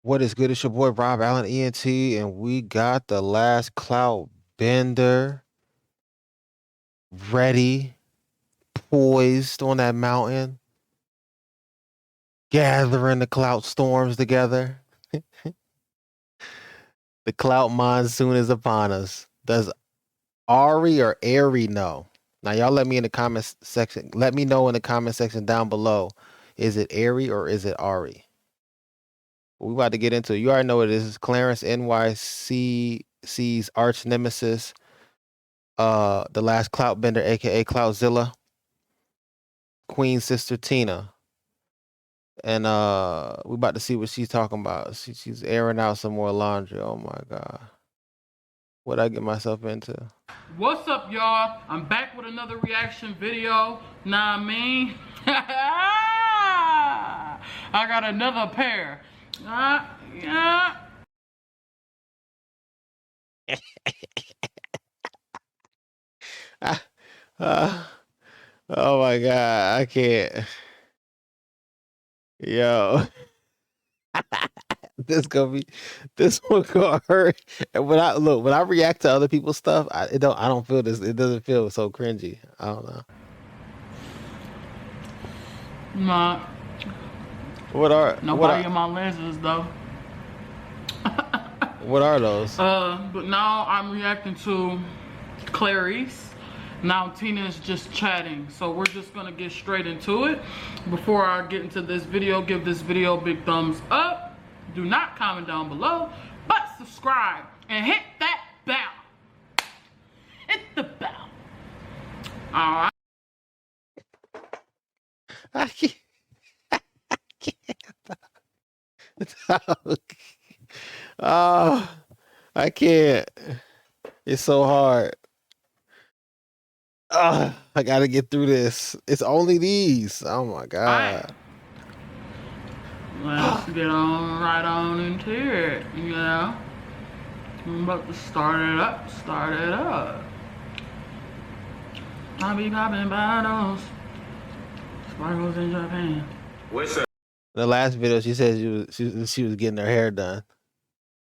What is good? It's your boy Rob Allen ENT, and we got the last cloud bender ready, poised on that mountain, gathering the cloud storms together. The cloud monsoon is upon us. Does Ari or Airi know? Now, y'all let me in the comments section. Let me know in the comment section down below. Is it Airi or is it Ari? We about to get into it. You already know what it is. It's Clarence NYC's arch nemesis. The last cloud bender, aka Cloudzilla, Queen's sister Tina. And we about to see what she's talking about. She's airing out some more laundry. Oh my god. What'd I get myself into? What's up, y'all? I'm back with another reaction video. Nah, I mean, I got another pair. Yeah. Oh my god, I can't. Yo. This one gonna hurt. And when I react to other people's stuff, I don't feel this. It doesn't feel so cringy. I don't know. Nah. Nobody in my lenses though. What are those? But now I'm reacting to Clarice. Now Tina is just chatting, so we're just gonna get straight into it. Before I get into this video, give this video a big thumbs up. Do not comment down below, but subscribe and hit that bell. Hit the bell. All right. I can't. Oh, I can't. It's so hard. I gotta get through this. It's only these. Oh my god. Let's get on right on into it, you know. I'm about to start it up. I'll be popping bottles. Sparkles in Japan. What's up? The last video, she said she was getting her hair done.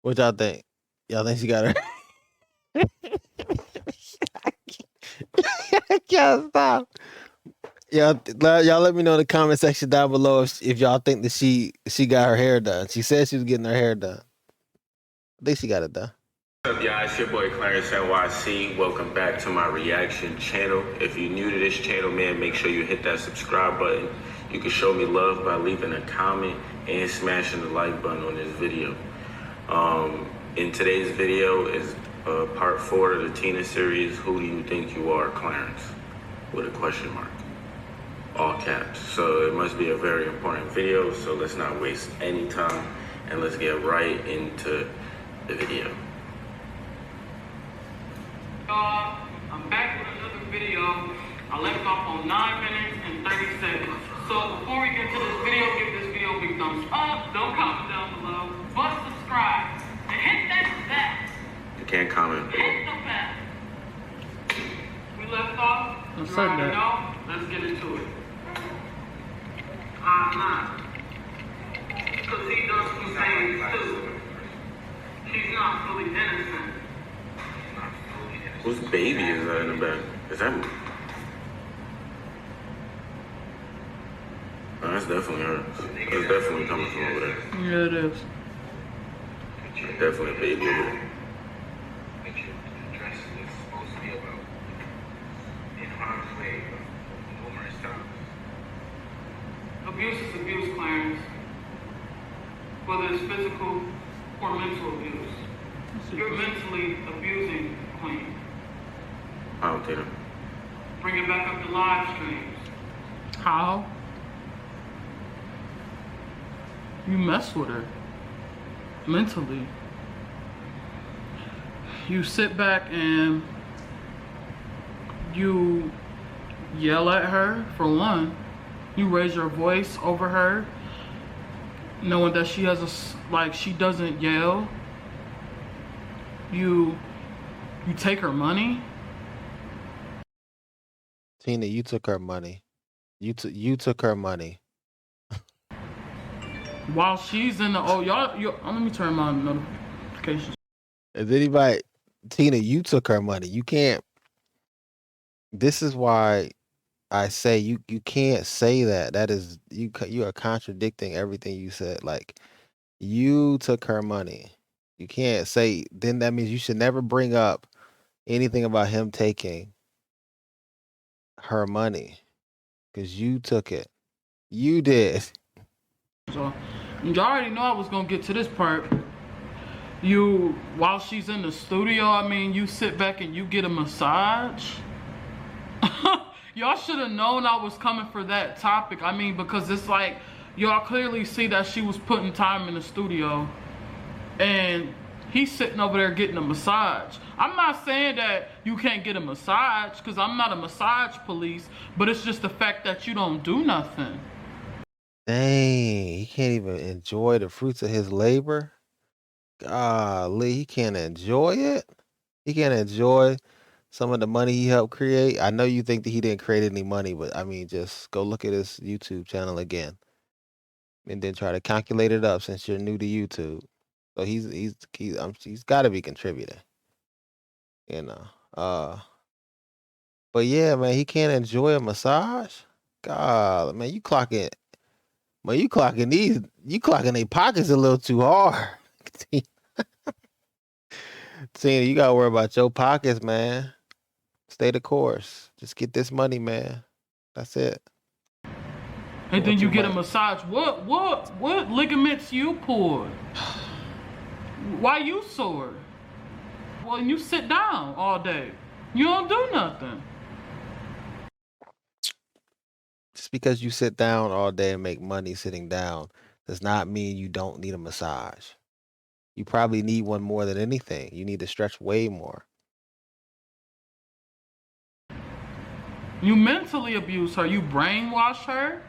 What y'all think? Y'all think she got her? I can't stop. Y'all let me know in the comment section down below if y'all think that she got her hair done. She said she was getting her hair done. I think she got it done. What's up, y'all? It's your boy Clarence NYC. Welcome back to my reaction channel. If you're new to this channel, man, make sure you hit that subscribe button. You can show me love by leaving a comment and smashing the like button on this video. In today's video is part 4 of the Tina series, Who Do You Think You Are, Clarence? With a question mark. All caps. So it must be a very important video, so let's not waste any time and let's get right into the video. I'm back with another video. I left off on 9 minutes and 30 seconds. So before we get to this video, give this video a big thumbs up. Don't comment down below. But subscribe. And hit that bell. You can't comment. Hit the bell. We left off. You already know. Let's get into it. Because he does some things too. She's not fully innocent. Whose baby is that in the back? Is that? Oh, that's definitely her. That's definitely coming from over there. Yeah, it is. Definitely a baby over there. Abuse is abuse, Clarence. Whether it's physical or mental abuse. You're mentally abusing Queen. How, Tina? Bring it back up to live streams. How? You mess with her. Mentally. You sit back and you yell at her, for one. You raise your voice over her, knowing that she has she doesn't yell. You take her money. Tina, you took her money. You took her money. While she's in the y'all, let me turn my notifications. Is anybody, Tina? You took her money. You can't. This is why I say you can't say that. That is you are contradicting everything you said. Like you took her money. You can't say. Then that means you should never bring up anything about him taking her money because you took it. You did. So you already know I was gonna get to this part. While she's in the studio, I mean, you sit back and you get a massage. Y'all should have known I was coming for that topic. I mean, because it's like y'all clearly see that she was putting time in the studio and he's sitting over there getting a massage. I'm not saying that you can't get a massage because I'm not a massage police, but it's just the fact that you don't do nothing. Dang, he can't even enjoy the fruits of his labor. Golly, he can't enjoy it. He can't enjoy some of the money he helped create. I know you think that he didn't create any money, but I mean, just go look at his YouTube channel again, and then try to calculate it up since you're new to YouTube. So he's got to be contributing, you know. But yeah, man, he can't enjoy a massage. God, man, you clocking their pockets a little too hard. Tina, you gotta worry about your pockets, man. Stay the course. Just get this money, man. That's it. And then you get a massage. What ligaments you pulled? Why you sore? Well, you sit down all day. You don't do nothing. Just because you sit down all day and make money sitting down does not mean you don't need a massage. You probably need one more than anything. You need to stretch way more. You mentally abuse her. You brainwash her.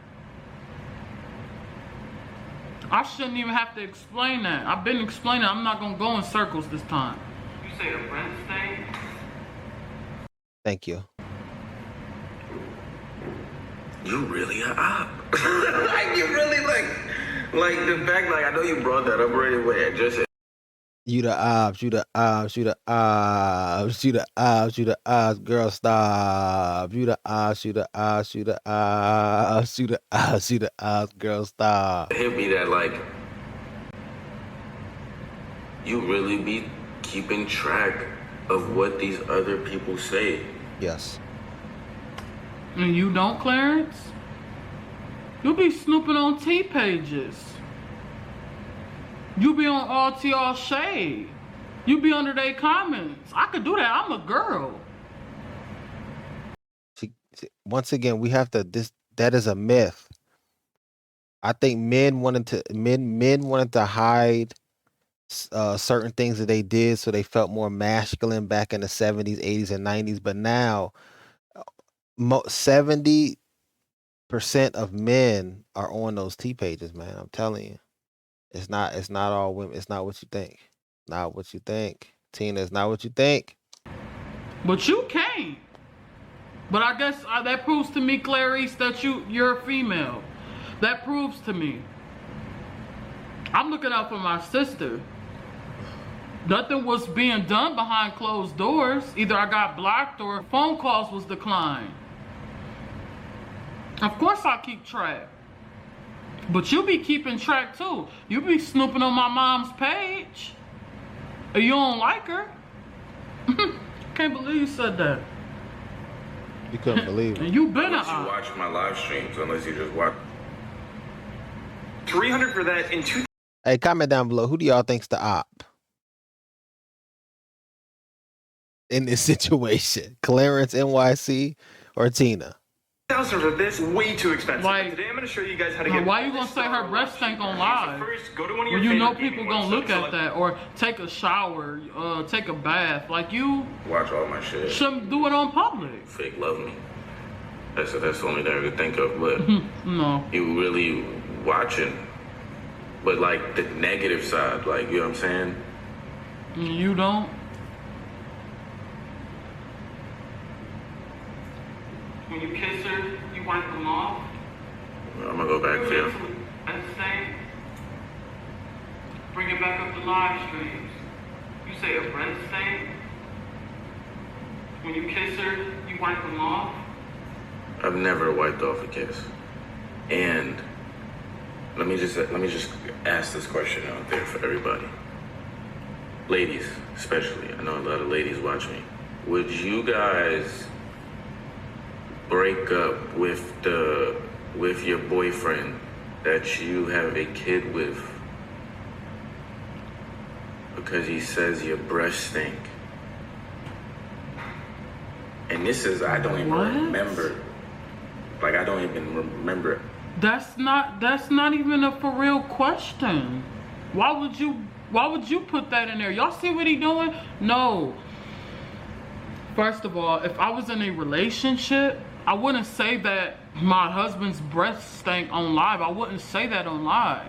I shouldn't even have to explain that. I've been explaining. I'm not going to go in circles this time. You say a friend's thing? Thank you. You really a op. Like you really like the fact, like I know you brought that up right away. I just You the ops, you the ops, you the ops, you the ops, you the ops, girl stop. You the ops, you the ops, you the ops, you the ops, you the ops, girl stop. hit me that like you really be keeping track of what these other people say. Yes. And you don't, Clarence? You be snooping on T pages. You be on all shade. You be under their comments. I could do that. I'm a girl. Once again, we have to that is a myth. I think men wanted to hide certain things that they did so they felt more masculine back in the 70s, 80s, and 90s. But now 70% of men are on those T pages, man. I'm telling you. It's not all women. It's not what you think. Not what you think. Tina, it's not what you think. But you can't. But I guess that proves to me, Clarice, that you're a female. That proves to me. I'm looking out for my sister. Nothing was being done behind closed doors. Either I got blocked or phone calls was declined. Of course I keep track. But you be keeping track too. You be snooping on my mom's page. You don't like her. Can't believe you said that. You couldn't believe it. And you been Unless you watch my live streams, unless you just watch 300 for that in two. Hey, comment down below. Who do y'all think's the op in this situation? Clarence, NYC, or Tina? 1,000 for this, way too expensive. Like, today I'm going to show you guys how to get. why you gonna say her breast ain't gonna lie? First, go to one of your When you know favorite people gaming gonna look websites, at that, or take a shower, take a bath. Like you watch all my shit. shouldn't do it on public. Fake love me. That's the only thing I could think of. But No. you really watching, but like the negative side, like you know what I'm saying. You don't. When you kiss her, you wipe them off. I'm gonna go back there. That's the same. Bring it back up to live streams. You say a breath stain? When you kiss her, you wipe them off? I've never wiped off a kiss. And let me just ask this question out there for everybody. Ladies, especially. I know a lot of ladies watch me. Would you guys break up with your boyfriend that you have a kid with because he says your breath stink? And this is, I don't even remember. Like, I don't even remember. That's not even a for real question. Why would you put that in there? Y'all see what he doing? No. First of all, if I was in a relationship, I wouldn't say that my husband's breath stank on live. I wouldn't say that on live.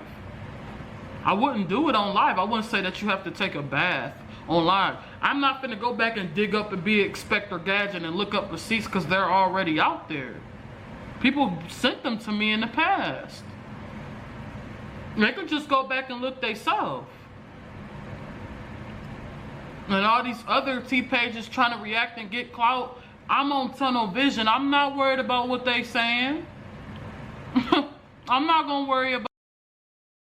I wouldn't do it on live. I wouldn't say that you have to take a bath on live. I'm not gonna go back and dig up and be Inspector Gadget and look up receipts because they're already out there. People sent them to me in the past. They could just go back and look themselves. And all these other T pages trying to react and get clout, I'm on tunnel vision. I'm not worried about what they saying. I'm not gonna worry about.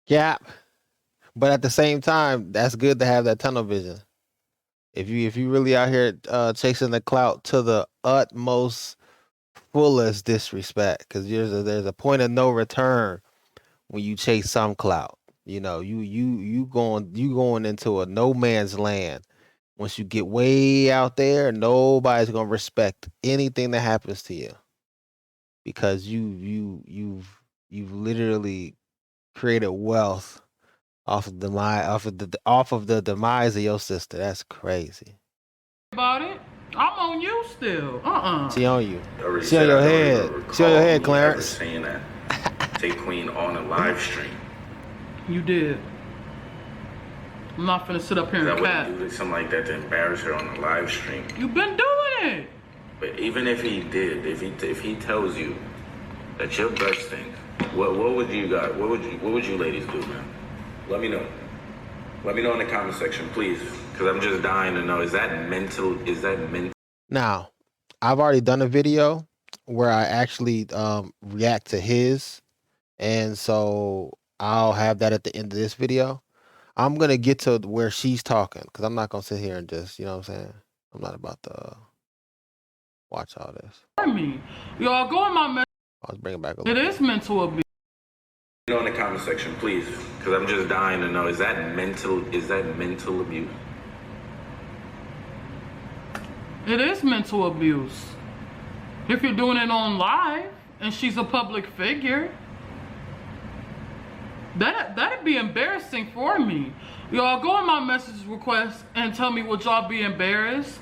Yeah, but at the same time, that's good to have that tunnel vision. If you really out here chasing the clout to the utmost, fullest disrespect, because there's a point of no return when you chase some clout. You know, you going into a no man's land. Once you get way out there, nobody's gonna respect anything that happens to you, because you've literally created wealth off of the demise of your sister. That's crazy. About it. I'm on you still. She on you. She on your head. She on your head, Clarence. Saying that. Take Queen on a live stream. You did. I'm not finna sit up here and cat. I wouldn't do something like that to embarrass her on a live stream. You've been doing it. But even if he did, if he tells you that your breath stinks, what would you guys? What would you ladies do, man? Let me know. Let me know in the comment section, please, because I'm just dying to know. Is that mental? Now, I've already done a video where I actually react to his, and so I'll have that at the end of this video. I'm gonna get to where she's talking, because I'm not gonna sit here and just, you know what I'm saying? I'm not about to watch all this. Y'all go in my. Let's bring it back a little. It is mental abuse. Know in the comment section, please, because I'm just dying to know. Is that mental abuse? It is mental abuse. If you're doing it on live and she's a public figure, that'd be embarrassing for me. Y'all go in my message request and tell me would y'all be embarrassed?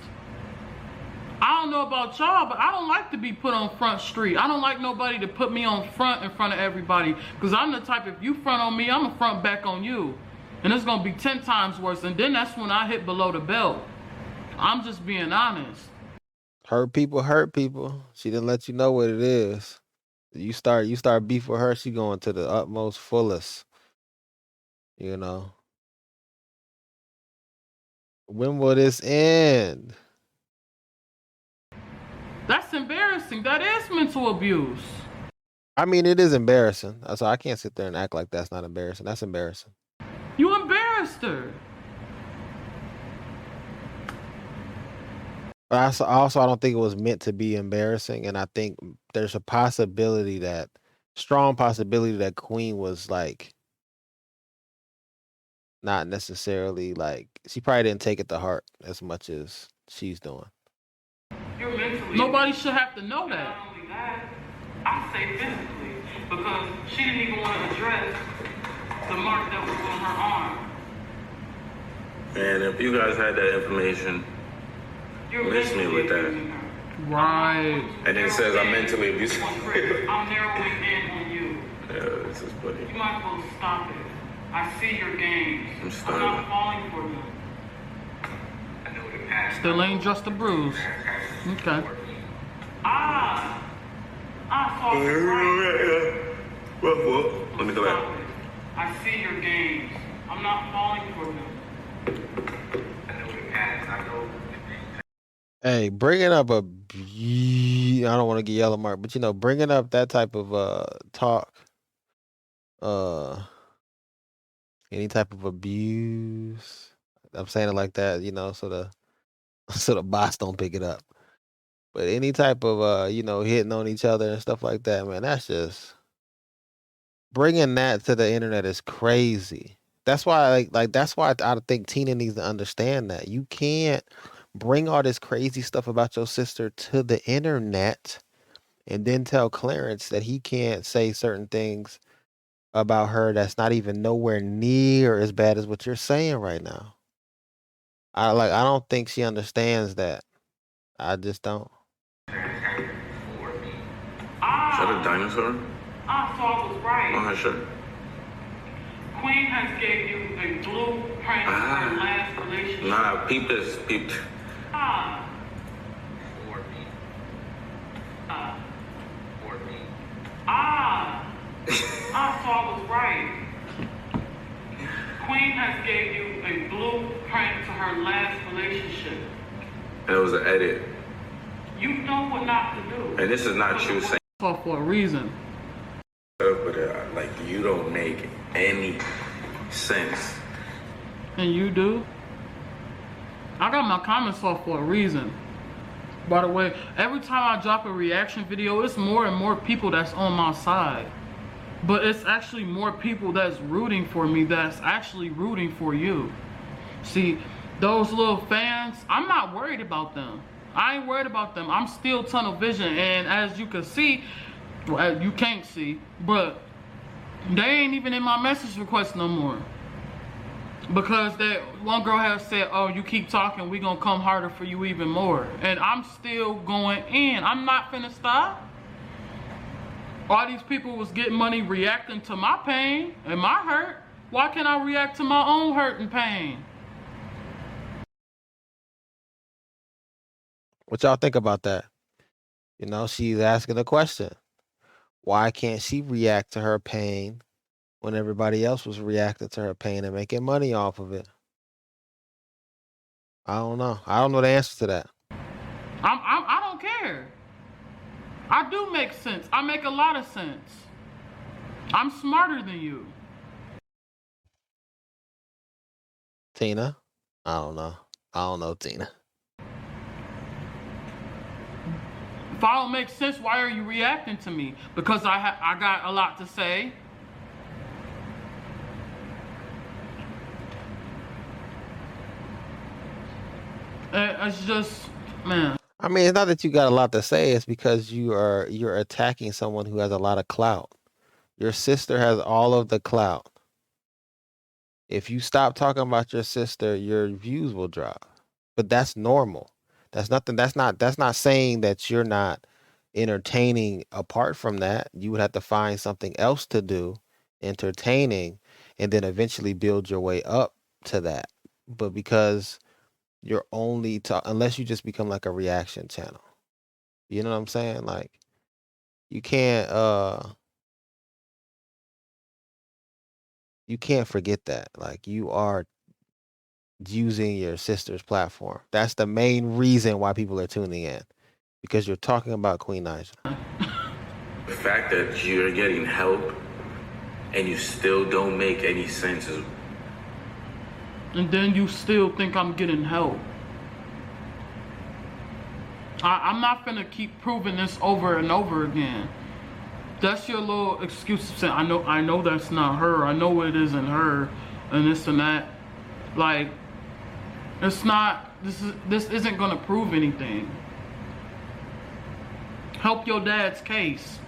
I don't know about y'all, but I don't like to be put on Front Street. I don't like nobody to put me on front in front of everybody, because I'm the type, if you front on me, I'm gonna front back on you. And it's gonna be 10 times worse. And then that's when I hit below the belt. I'm just being honest. Hurt people. She didn't let you know what it is. You start beef with her, she going to the utmost fullest. You know. When will this end? That's embarrassing. That is mental abuse. I mean, it is embarrassing. So I can't sit there and act like that's not embarrassing. That's embarrassing. You embarrassed her. But I don't think it was meant to be embarrassing. And I think there's a strong possibility that Queen was like, not necessarily like, she probably didn't take it to heart as much as she's doing. You're mentally. Nobody should have to know that. Not only that, I say physically, because she didn't even want to address the mark that was on her arm. And if you guys had that information, miss me with that. Right. And then it says I'm mentally abusive. I'm narrowing in on you. Yeah, this is funny. You might as well stop it. I see your games. I'm not falling for them. Still ain't just a bruise. Okay. I saw Let me go back. I see your games. I'm not not falling for him. Hey, bringing up I don't want to get yellow mark, but you know, bringing up that type of talk, any type of abuse. I'm saying it like that, you know, so the so the bots don't pick it up. But any type of you know, hitting on each other and stuff like that, man, that's just bringing that to the internet is crazy. That's why, like that's why I think Tina needs to understand that you can't bring all this crazy stuff about your sister to the internet and then tell Clarence that he can't say certain things about her that's not even nowhere near as bad as what you're saying right now. I don't think she understands that. I just don't. Is that a dinosaur? I was right. Oh, sure. Queen has gave you a blueprint of her last relationship. Nah, peep this. Peep. Ah. I was right. Queen has gave you a blueprint to her last relationship. That was an edit. You know what not to do. And this is not you saying for a reason. But like you don't make any sense. And you do? I got my comments off for a reason. By the way, every time I drop a reaction video, it's more and more people that's on my side. But it's actually more people that's rooting for me that's actually rooting for you. See, those little fans, I'm not worried about them. I ain't worried about them. I'm still tunnel vision. And as you can see, well, you can't see, but they ain't even in my message request no more. Because that one girl has said, oh, you keep talking, we gonna come harder for you even more. And I'm still going in. I'm not finna stop. All these people was getting money reacting to my pain and my hurt. Why can't I react to my own hurt and pain? What y'all think about that? You know, she's asking a question. Why can't she react to her pain when everybody else was reacting to her pain and making money off of it? I don't know. I don't know the answer to that. I don't care. I do make sense. I make a lot of sense. I'm smarter than you. Tina? I don't know. I don't know, Tina. If I don't make sense, why are you reacting to me? Because I got a lot to say. It's just, man. I mean, it's not that you got a lot to say. It's because you're attacking someone who has a lot of clout. Your sister has all of the clout. If you stop talking about your sister, your views will drop. But that's normal. That's nothing. That's not saying that you're not entertaining apart from that. You would have to find something else to do, entertaining, and then eventually build your way up to that. But because you're only unless you just become like a reaction channel. You know what I'm saying? Like you can't forget that. Like you are using your sister's platform. That's the main reason why people are tuning in. Because you're talking about Queen Naija. The fact that you're getting help and you still don't make any sense is... And then you still think I'm getting help. I'm not gonna keep proving this over and over again. That's your little excuse to say, I know that's not her. I know it isn't her, and this and that. Like, it's not. This isn't gonna prove anything. Help your dad's case.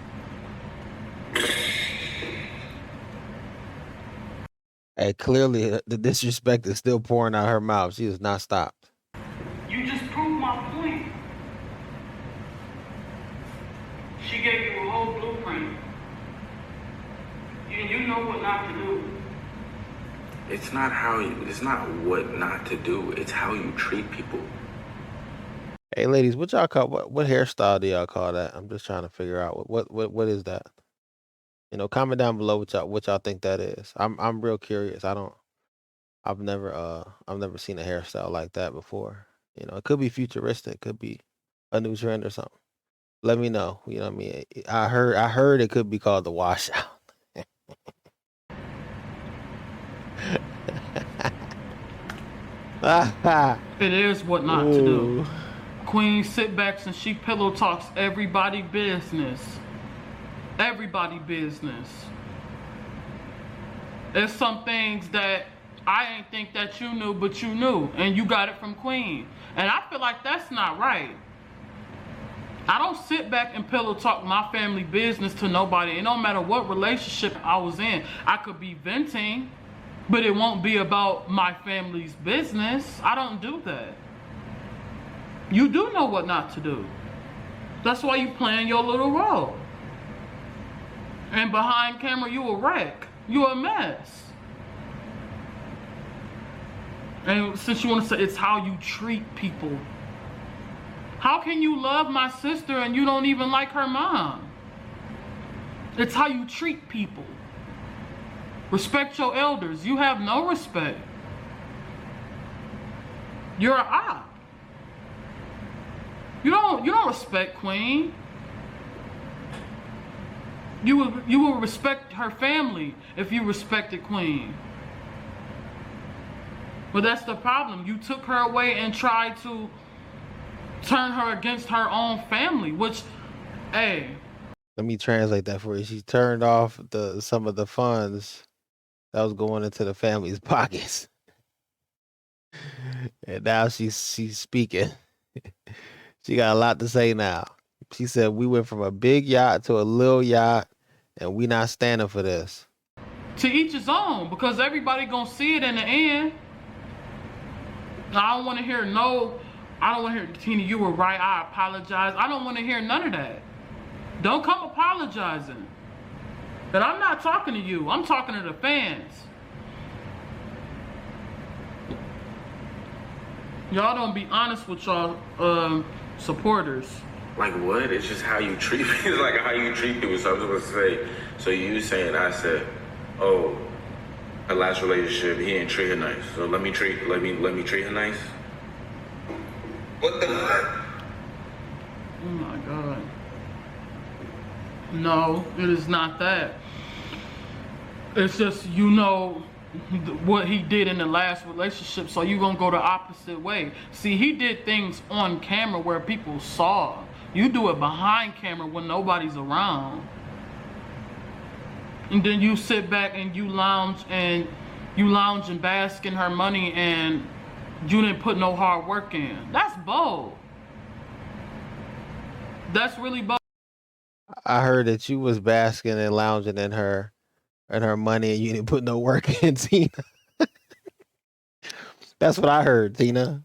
Hey, clearly the disrespect is still pouring out her mouth. She has not stopped. You just proved my point. She gave you a whole blueprint. You know what not to do. It's not what not to do. It's how you treat people. Hey, ladies, what y'all call what hairstyle do y'all call that? I'm just trying to figure out what is that. You know, comment down below what y'all think that is. I'm real curious. I don't I've never seen a hairstyle like that before. You know, it could be futuristic, could be a new trend or something. Let me know. You know what I mean? I heard it could be called the washout. It is what not to do. Queen sit backs and she pillow talks everybody business. Everybody business. There's some things that I ain't think that you knew, but you knew, and you got it from Queen. And I feel like that's not right. I don't sit back and pillow talk my family business to nobody. It don't matter what relationship I was in. I could be venting, but it won't be about my family's business. I don't do that. You do know what not to do. That's why you playing your little role. And behind camera, you a wreck. You a mess. And since you want to say it's how you treat people. How can you love my sister and you don't even like her mom? It's how you treat people. Respect your elders. You have no respect. You're an op. You don't respect Queen. You will respect her family if you respected Queen. But that's the problem. You took her away and tried to turn her against her own family, which, hey. Let me translate that for you. She turned off some of the funds that was going into the family's pockets. And now she's speaking. She got a lot to say now. She said, we went from a big yacht to a little yacht, and we not standing for this. To each his own, because everybody gonna see it in the end. I don't want to hear Tina, you were right, I apologize. I don't want to hear none of that. Don't come apologizing. But I'm not talking to you. I'm talking to the fans. Y'all don't be honest with y'all supporters. Like what? It's just how you treat people. It's like how you treat people. So I was gonna say, so you saying I said, oh, her last relationship, he didn't treat her nice. So let me treat her nice. What the fuck? Oh my God. No, it is not that. It's just, you know what he did in the last relationship, so you gonna go the opposite way. See, he did things on camera where people saw. You do it behind camera when nobody's around. And then you sit back and you lounge and bask in her money and you didn't put no hard work in. That's bold. That's really bold. I heard that you was basking and lounging in her money and you didn't put no work in, Tina. That's what I heard, Tina.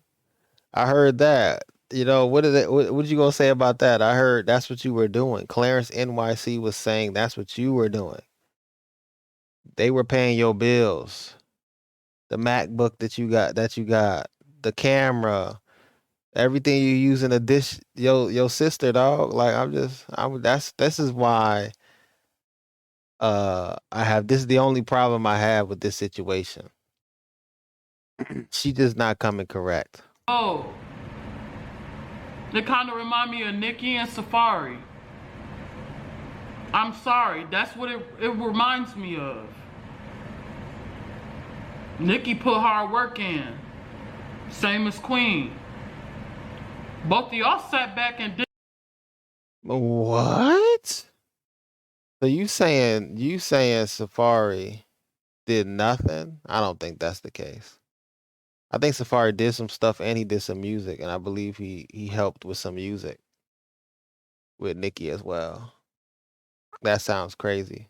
I heard that. You know, what you gonna say about that? I heard that's what you were doing. Clarence NYC was saying that's what you were doing. They were paying your bills. The MacBook that you got, the camera, everything you use in a dish, your sister, dog. Like this is why this is the only problem I have with this situation. She just not coming correct. Oh. They kind of remind me of Nicki and Safari. I'm sorry, that's what it reminds me of. Nicki put hard work in. Same as Queen. Both of y'all sat back and did. What? So you saying Safari did nothing? I don't think that's the case. I think Safari did some stuff and he did some music, and I believe he helped with some music with Nicki as well. That sounds crazy.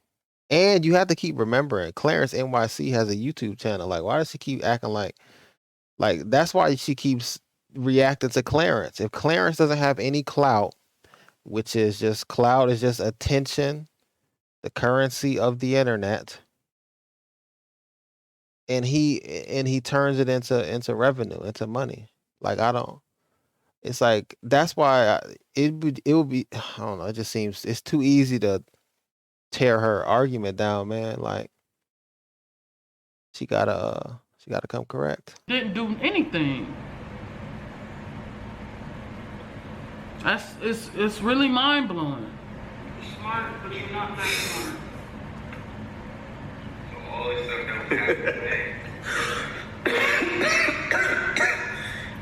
And you have to keep remembering, Clarence NYC has a YouTube channel. Like, why does she keep acting like that's why she keeps reacting to Clarence? If Clarence doesn't have any clout, which is just clout is just attention, the currency of the internet, and he turns it into revenue, into money. Like, it's like, that's why it would be, I don't know, it just seems it's too easy to tear her argument down, man. Like, she gotta She got to come correct. Didn't do anything. It's really mind blowing. You're smart, but you're not that smart. So all this stuff that was happening today.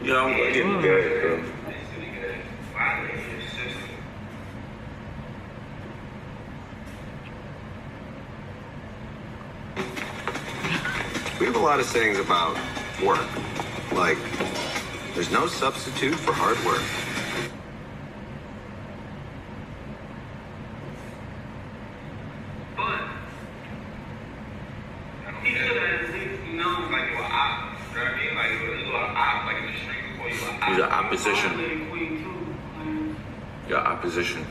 Yo, I'm getting good, bro. It's really good. Finally, your system. We have a lot of sayings about work, like there's no substitute for hard work. But he should have at least known, like, you were op. You know what I mean? Like, you were an op, like in the street before you were op. He's an opposition. You're opposition.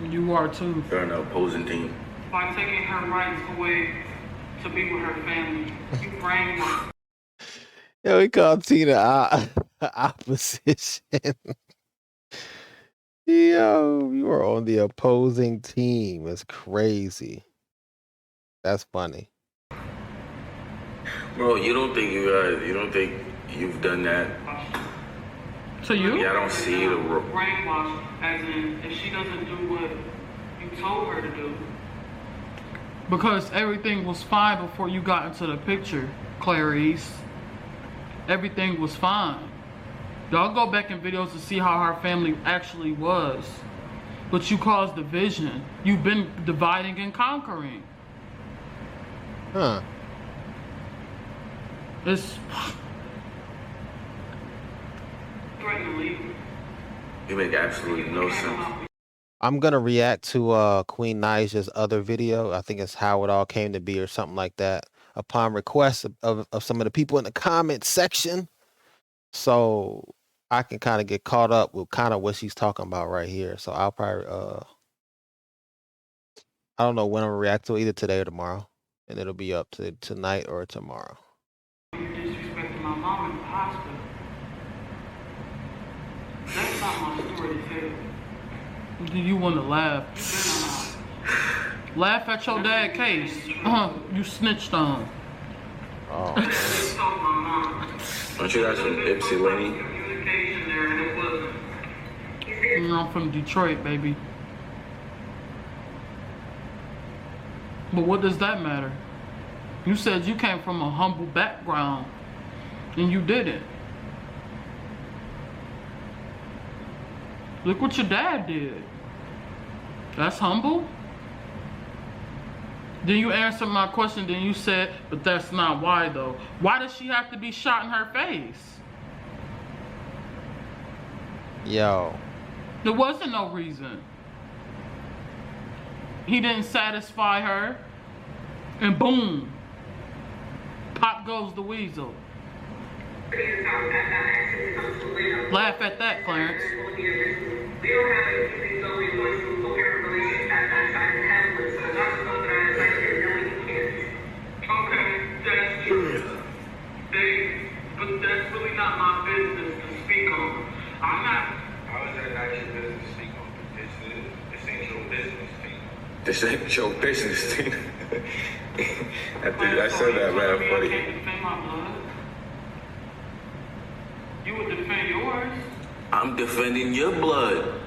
You are too. You're an opposing team. By taking her rights away to be with her family, you brainwashed. Yo, we called Tina opposition. Yo, you are on the opposing team. It's crazy. That's funny. Bro, you don't think you've done that? To you? Yeah, I don't see the brainwash, as in if she doesn't do what you told her to do. Because everything was fine before you got into the picture, Clarice. Everything was fine. Y'all go back in videos to see how her family actually was. But you caused division. You've been dividing and conquering. Huh. It's... You make absolutely no sense. I'm gonna react to Queen Nija's other video. I think it's How It All Came to Be or something like that, upon request of some of the people in the comment section. So I can kind of get caught up with kind of what she's talking about right here. So I'll probably I don't know when I'm gonna react to it, either today or tomorrow. And it'll be up to tonight or tomorrow. You disrespected my mom in the hospital. That's not my story to tell. Do you want to laugh? Laugh at your dad's case. You snitched on. Oh. Aren't you guys from Ypsilanti? I'm from Detroit, baby. But what does that matter? You said you came from a humble background, and you didn't. Look what your dad did. That's humble. Then you answered my question, then you said, but that's not why though. Why does she have to be shot in her face? Yo. There wasn't no reason. He didn't satisfy her, and boom, pop goes the weasel. Laugh at that, Clarence. We don't have anything going to coherent relationship that trying to have with, so that's something I like to know you kids. Okay, that's true. But that's really not my business to speak on. I'm not. How is that not your business to speak on? This ain't your business, team. This ain't your business, team. I said that, man. I can't defend my blood. You would defend yours. I'm defending your blood.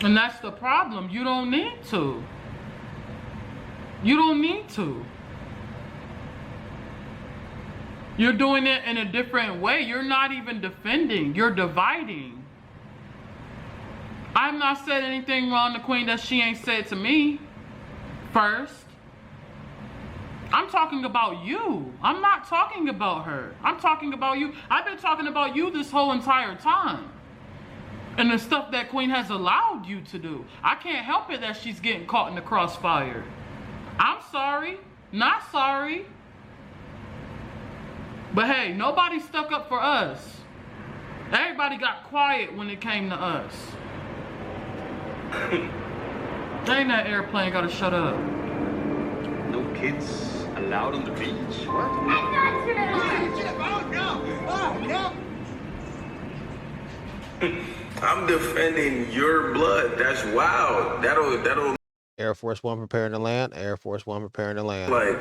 And that's the problem. You don't need to. You don't need to. You're doing it in a different way. You're not even defending. You're dividing. I've not said anything wrong to Queen that she ain't said to me first. I'm talking about you. I'm not talking about her. I'm talking about you. I've been talking about you this whole entire time. And the stuff that Queen has allowed you to do. I can't help it that she's getting caught in the crossfire. I'm sorry. Not sorry. But hey, nobody stuck up for us. Everybody got quiet when it came to us. Ain't that airplane gotta shut up. No kids allowed on the beach? What? I'm defending your blood. That's wild. That'll. Air Force One preparing to land. Air Force One preparing to land. Like,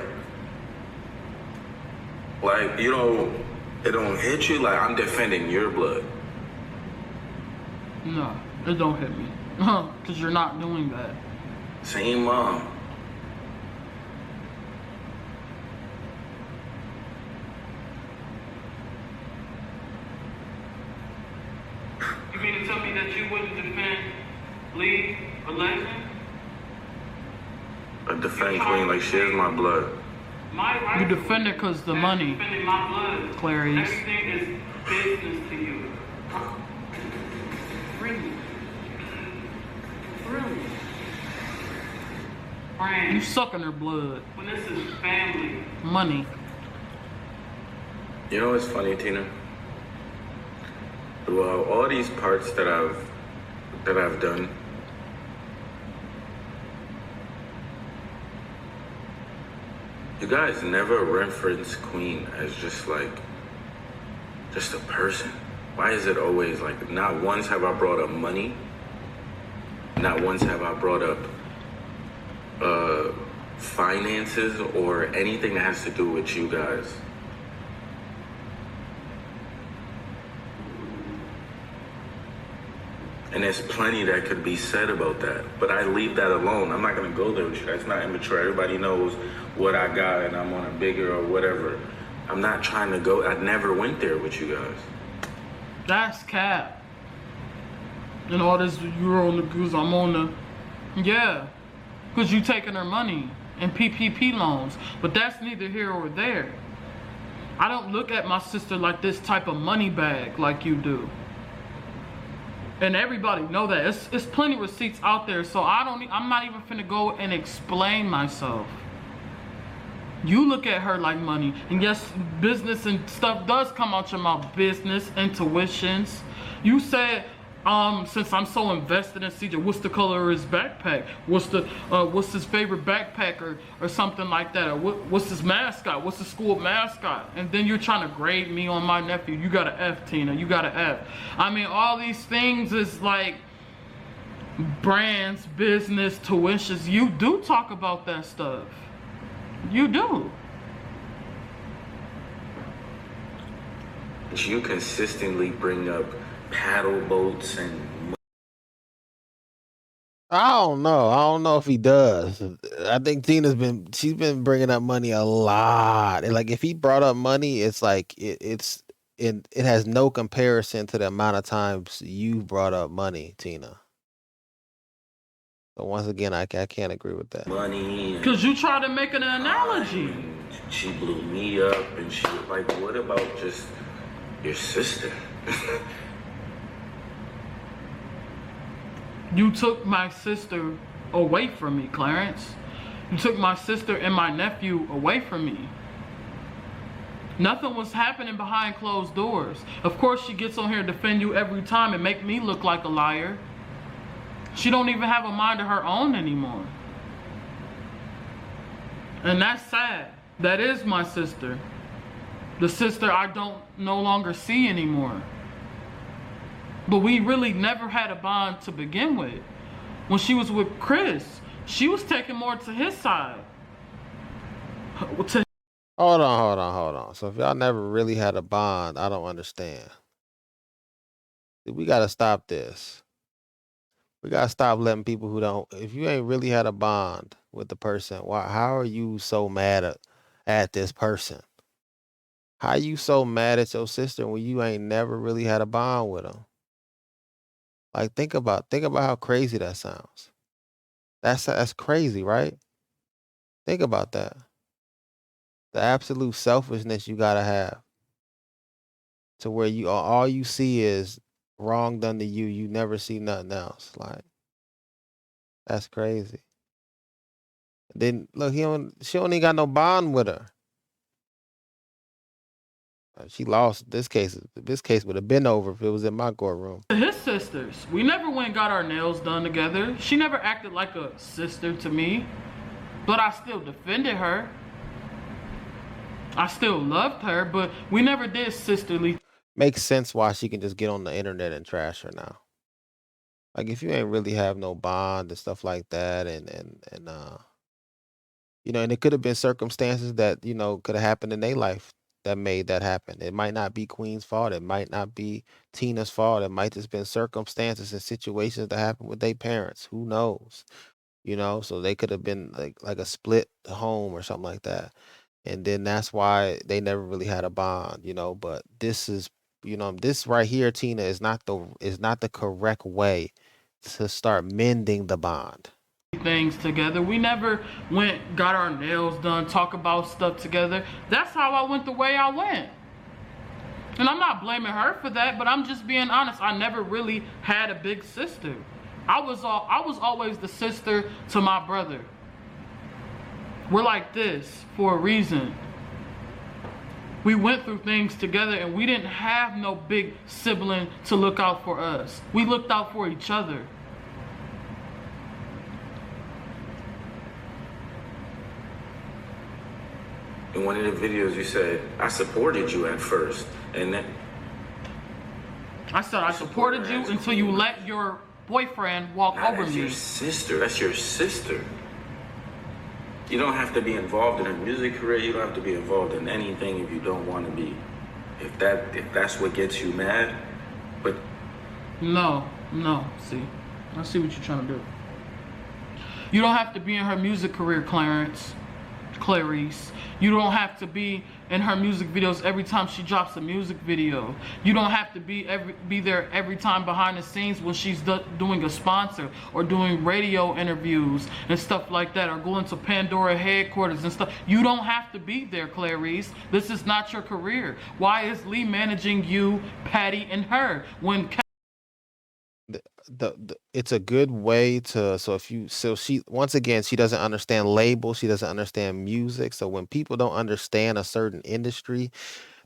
Like, it don't hit you like I'm defending your blood. No, it don't hit me. Because you're not doing that. Same mom. You mean to tell me that you wouldn't defend Lee or Legend? I defend Queen like she is my blood. You defend it because the money, Defending my blood. Clarice. Everything is business to you. Really? Really? You Friends. sucking her blood. When this is family. Money. You know what's funny, Tina? Throughout all these parts that I've done, you guys never reference Queen as just a person. Why is it always like, not once have I brought up money, not once have I brought up finances or anything that has to do with you guys? And there's plenty that could be said about that, but I leave that alone. I'm not gonna go there with you. That's not immature. Everybody knows what I got and I'm on a bigger or whatever. I'm not trying to go. I never went there with you guys. That's cap. And all this, you're on the goose, I'm on the... Yeah. Because you taking her money and PPP loans. But that's neither here or there. I don't look at my sister like this type of money bag like you do. And everybody know that. It's plenty of receipts out there, so I'm not even finna go and explain myself. You look at her like money, and yes, business and stuff does come out your mouth. Business, intuitions. You said, since I'm so invested in CJ, what's the color of his backpack? What's his favorite backpack or something like that? Or what's his mascot? What's the school mascot? And then you're trying to grade me on my nephew. You got an F, Tina. You got an F. I mean, all these things is like brands, business, tuitions. You do talk about that stuff. You do. But you consistently bring up paddle boats and... I don't know if he does. I think she's been bringing up money a lot. And like, if he brought up money, it's like it has no comparison to the amount of times you brought up money, Tina. So once again, I can't agree with that. money. Because you try to make an analogy. And she blew me up, and she was like, what about just your sister? You took my sister away from me, Clarence. You took my sister and my nephew away from me. Nothing was happening behind closed doors. Of course, she gets on here to defend you every time and make me look like a liar. She don't even have a mind of her own anymore. And that's sad. That is my sister. The sister I don't no longer see anymore. But we really never had a bond to begin with. When she was with Chris, she was taking more to his side. Hold on. So if y'all never really had a bond, I don't understand. We gotta stop this. We gotta stop letting people who don't. If you ain't really had a bond with the person, how are you so mad at this person? How you so mad at your sister when you ain't never really had a bond with them? Like, think about how crazy that sounds. That's crazy, right? Think about that. The absolute selfishness you gotta have to where all you see is wrong done to you. You never see nothing else. Like, that's crazy. Then look, she don't even got no bond with her. She lost this case. This case would have been over if it was in my courtroom. His sisters. We never went and got our nails done together. She never acted like a sister to me. But I still defended her. I still loved her, but we never did sisterly. Makes sense why she can just get on the internet and trash her now. Like, if you ain't really have no bond and stuff like that, and and it could have been circumstances that, could have happened in their life that made that happen. It might not be Queen's fault. It might not be Tina's fault. It might just been circumstances and situations that happened with their parents. Who knows? You know, so they could have been like a split home or something like that. And then that's why they never really had a bond, you know. But this is, you know, this right here, Tina, is not the correct way to start mending the bond. Things together. We never got our nails done, talk about stuff together. That's how I went the way I went. And I'm not blaming her for that, but I'm just being honest. I never really had a big sister. I was always the sister to my brother. We're like this for a reason. We went through things together and we didn't have no big sibling to look out for us. We looked out for each other. In one of the videos, you said, I supported you at first. And then I said I supported you until you let your boyfriend walk over that's me. your sister. That's your sister. You don't have to be involved in a music career. You don't have to be involved in anything if you don't want to be. If that's what gets you mad, but No. See, I see what you're trying to do. You don't have to be in her music career, Clarice. You don't have to be in her music videos every time she drops a music video. You don't have to be there every time behind the scenes when she's doing a sponsor or doing radio interviews and stuff like that, or going to Pandora headquarters and stuff. You don't have to be there, Clarice. This is not your career. Why is Lee managing you, Patty, and her when It's a good way to, she, once again, she doesn't understand labels, she doesn't understand music. So when people don't understand a certain industry,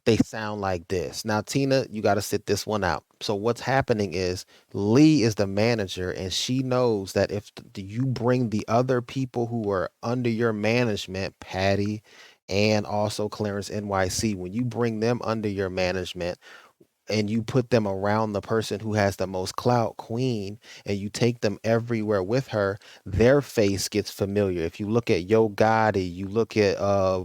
they sound like this. Now, Tina, you got to sit this one out. So what's happening is Lee is the manager, and she knows that if you bring the other people who are under your management, Patty and also Clarence NYC, when you bring them under your management and you put them around the person who has the most clout, Queen, and you take them everywhere with her, their face gets familiar. If you look at Yo Gotti, you look at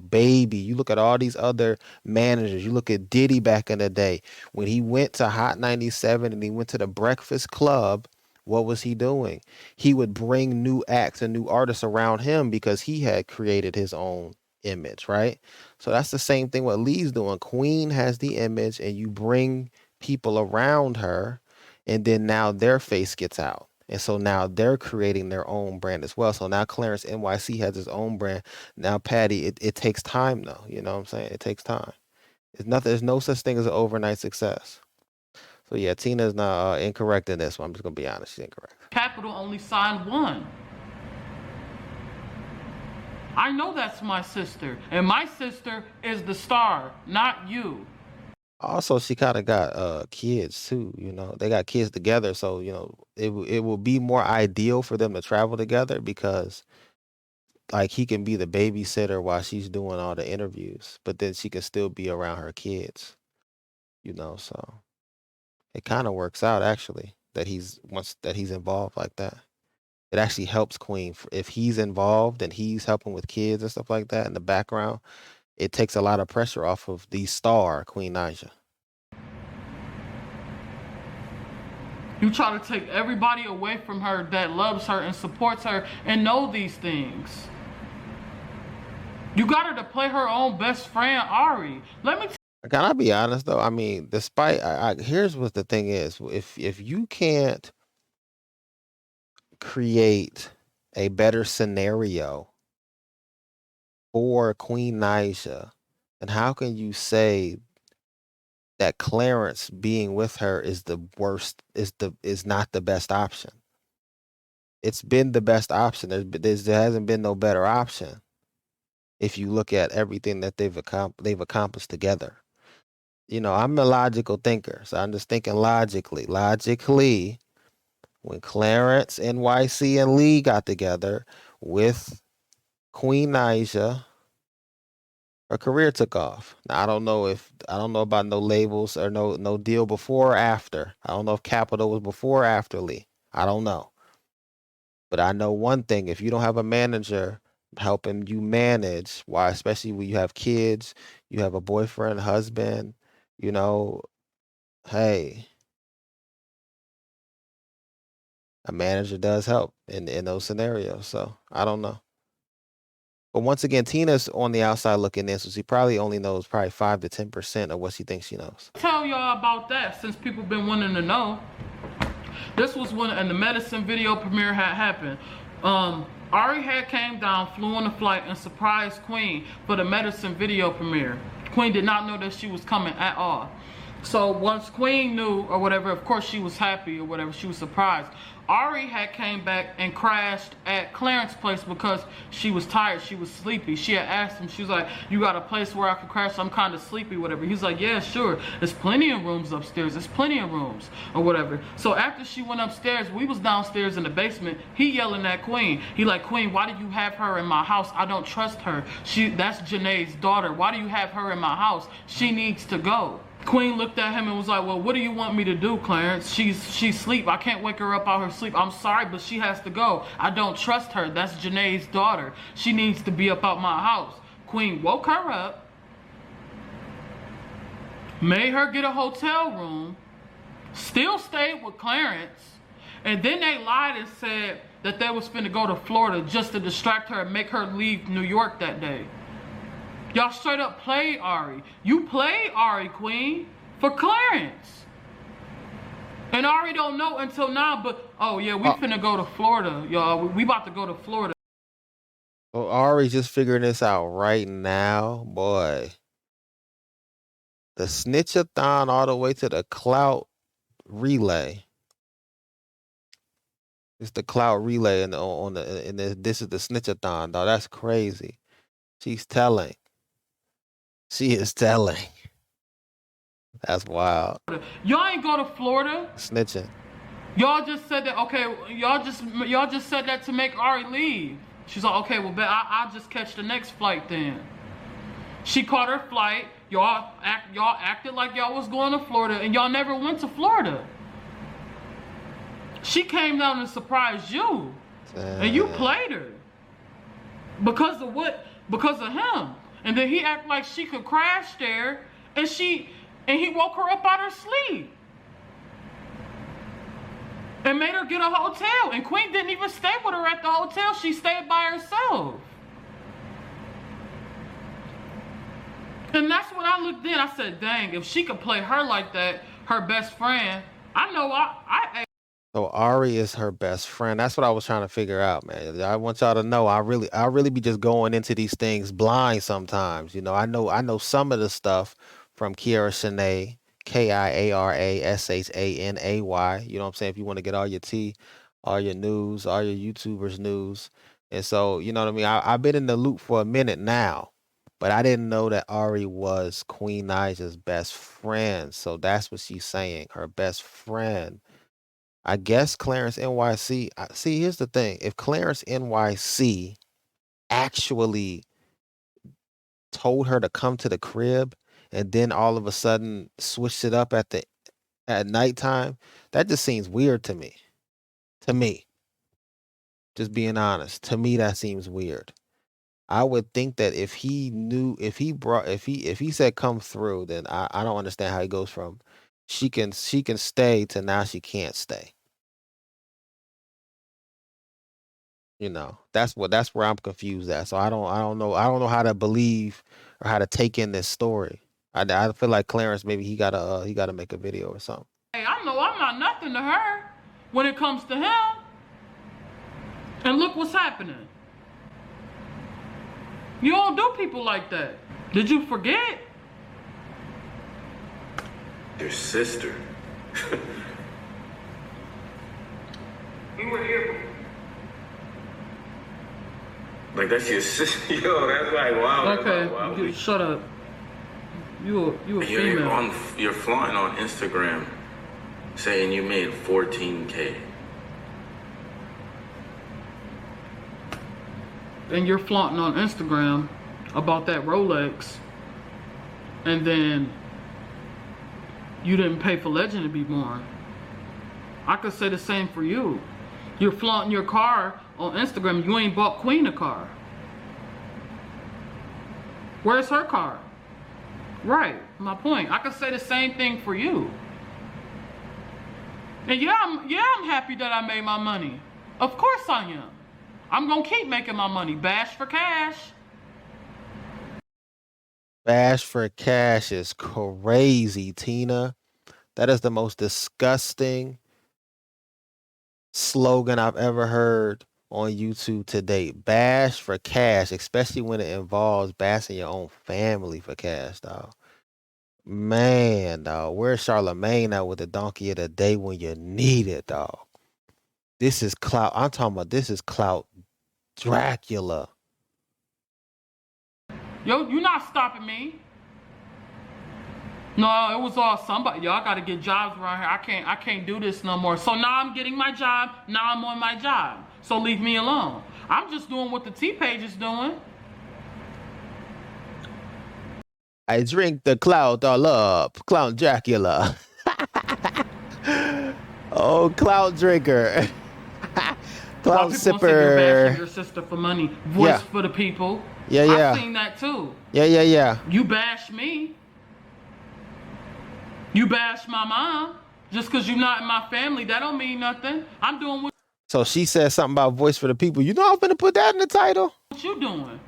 Baby, you look at all these other managers, you look at Diddy back in the day, when he went to Hot 97 and he went to the Breakfast Club, what was he doing? He would bring new acts and new artists around him because he had created his own image, right? So that's the same thing what Lee's doing. Queen has the image and you bring people around her, and then now their face gets out. And so now they're creating their own brand as well. So now Clarence NYC has his own brand. Now Patty, it takes time though. You know what I'm saying? It takes time. There's no such thing as an overnight success. So yeah, Tina's not incorrect in this one. I'm just gonna be honest, she's incorrect. Capital only signed one. I know that's my sister, and my sister is the star, not you. Also, she kind of got kids too, you know. They got kids together, so you know, it will be more ideal for them to travel together because like he can be the babysitter while she's doing all the interviews, but then she can still be around her kids, you know, so it kind of works out actually that he's involved like that. It actually helps Queen if he's involved and he's helping with kids and stuff like that in the background. It takes a lot of pressure off of the star, Queen Naija. You try to take everybody away from her that loves her and supports her and know these things. You got her to play her own best friend, Ari. Can I be honest though? I mean, despite here's what the thing is: if you can't create a better scenario for Queen Naija, then how can you say that Clarence being with her is the worst? Is not the best option? It's been the best option. There hasn't been no better option. If you look at everything that they've accomplished together. You know, I'm a logical thinker, so I'm just thinking logically. Logically, when Clarence, NYC, and Lee got together with Queen Naija, her career took off. Now I don't know about no labels or no deal before or after. I don't know if Capital was before or after Lee. I don't know. But I know one thing: if you don't have a manager helping you manage, why, especially when you have kids, you have a boyfriend, husband, you know, hey, a manager does help in those scenarios. So I don't know. But once again, Tina's on the outside looking in, so she probably only knows probably 5 to 10% of what she thinks she knows. Tell y'all about that since people been wanting to know. This was when and the medicine video premiere had happened. Ari had came down, flew on the flight, and surprised Queen for the medicine video premiere. Queen did not know that she was coming at all. So once Queen knew or whatever, of course she was happy or whatever, she was surprised. Ari had came back and crashed at Clarence's place because she was tired, she was sleepy. She had asked him, she was like, you got a place where I could crash? I'm kind of sleepy, whatever. He's like, yeah, sure. There's plenty of rooms upstairs. There's plenty of rooms or whatever. So after she went upstairs, we was downstairs in the basement. He yelling at Queen. He like, Queen, why do you have her in my house? I don't trust her. That's Janae's daughter. Why do you have her in my house? She needs to go. Queen looked at him and was like, well, what do you want me to do, Clarence? She's asleep. I can't wake her up out her sleep. I'm sorry, but she has to go. I don't trust her. That's Janae's daughter. She needs to be up out my house. Queen woke her up, made her get a hotel room, still stayed with Clarence, and then they lied and said that they was finna go to Florida just to distract her and make her leave New York that day. Y'all straight up played Ari. You played Ari, Queen, for Clarence. And Ari don't know until now, but, oh yeah, we finna go to Florida, y'all. We about to go to Florida. Well, Ari's just figuring this out right now, boy. The snitchathon all the way to the clout relay. It's the clout relay this is the snitchathon, dog. That's crazy. She's telling. She is telling. That's wild. Y'all ain't go to Florida. Snitching. Y'all just said that, okay, y'all just said that to make Ari leave. She's like, okay, well, I'll just catch the next flight then. She caught her flight. Y'all acted like y'all was going to Florida, and y'all never went to Florida. She came down and surprised you. And you played her. Because of what? Because of him. And then he acted like she could crash there, and he woke her up out her sleep. And made her get a hotel. And Queen didn't even stay with her at the hotel. She stayed by herself. And that's when I looked in. I said, dang, if she could play her like that, her best friend, I know I So Ari is her best friend. That's what I was trying to figure out, man. I want y'all to know I really be just going into these things blind sometimes. You know, I know some of the stuff from Kiara Shanae, KIARASHANAY. You know what I'm saying? If you want to get all your tea, all your news, all your YouTubers news. And so, you know what I mean? I've been in the loop for a minute now, but I didn't know that Ari was Queen Naja's best friend. So that's what she's saying, her best friend. I guess Clarence NYC. See, here's the thing. If Clarence NYC actually told her to come to the crib and then all of a sudden switched it up at nighttime, that just seems weird to me. To me. Just being honest. To me, that seems weird. I would think that if he said come through, then I don't understand how he goes from she can stay to now she can't stay. You know, that's where I'm confused at. So I don't know how to believe or how to take in this story. I feel like Clarence, maybe he gotta make a video or something. Hey, I know I'm not nothing to her when it comes to him. And look what's happening. You don't do people like that. Did you forget? Your sister. We were here. Like, that's your sister. Yo, that's like, wow. Okay, wow. shut up. You a female. You're flaunting on Instagram saying you made 14K. And you're flaunting on Instagram about that Rolex, and then you didn't pay for Legend to be born. I could say the same for you. You're flaunting your car on Instagram. You ain't bought Queen a car. Where's her car? Right, my point. I could say the same thing for you. And yeah, I'm happy that I made my money. Of course I am. I'm gonna keep making my money. Bash for cash. Bash for cash is crazy, Tina. That is the most disgusting slogan I've ever heard on YouTube to date. Bash for cash, especially when it involves bashing your own family for cash, dog. Man, dog, where's Charlemagne at with the donkey of the day when you need it, dog? This is clout. I'm talking about this is clout Dracula. Yo, you not stopping me. No, it was all somebody. Y'all gotta get jobs around here. I can't do this no more. So now I'm getting my job. Now I'm on my job. So leave me alone. I'm just doing what the T-Page is doing. I drink the clout all up. Clout Dracula. Oh, clout drinker. Clout sipper. You're bashing your sister for money. Voice for the people. Yeah, yeah. I've seen that too. Yeah. You bash me. You bash my mom. Just because you're not in my family, that don't mean nothing. I'm doing what So she said something about voice for the people. You know I'm gonna put that in the title. What you doing?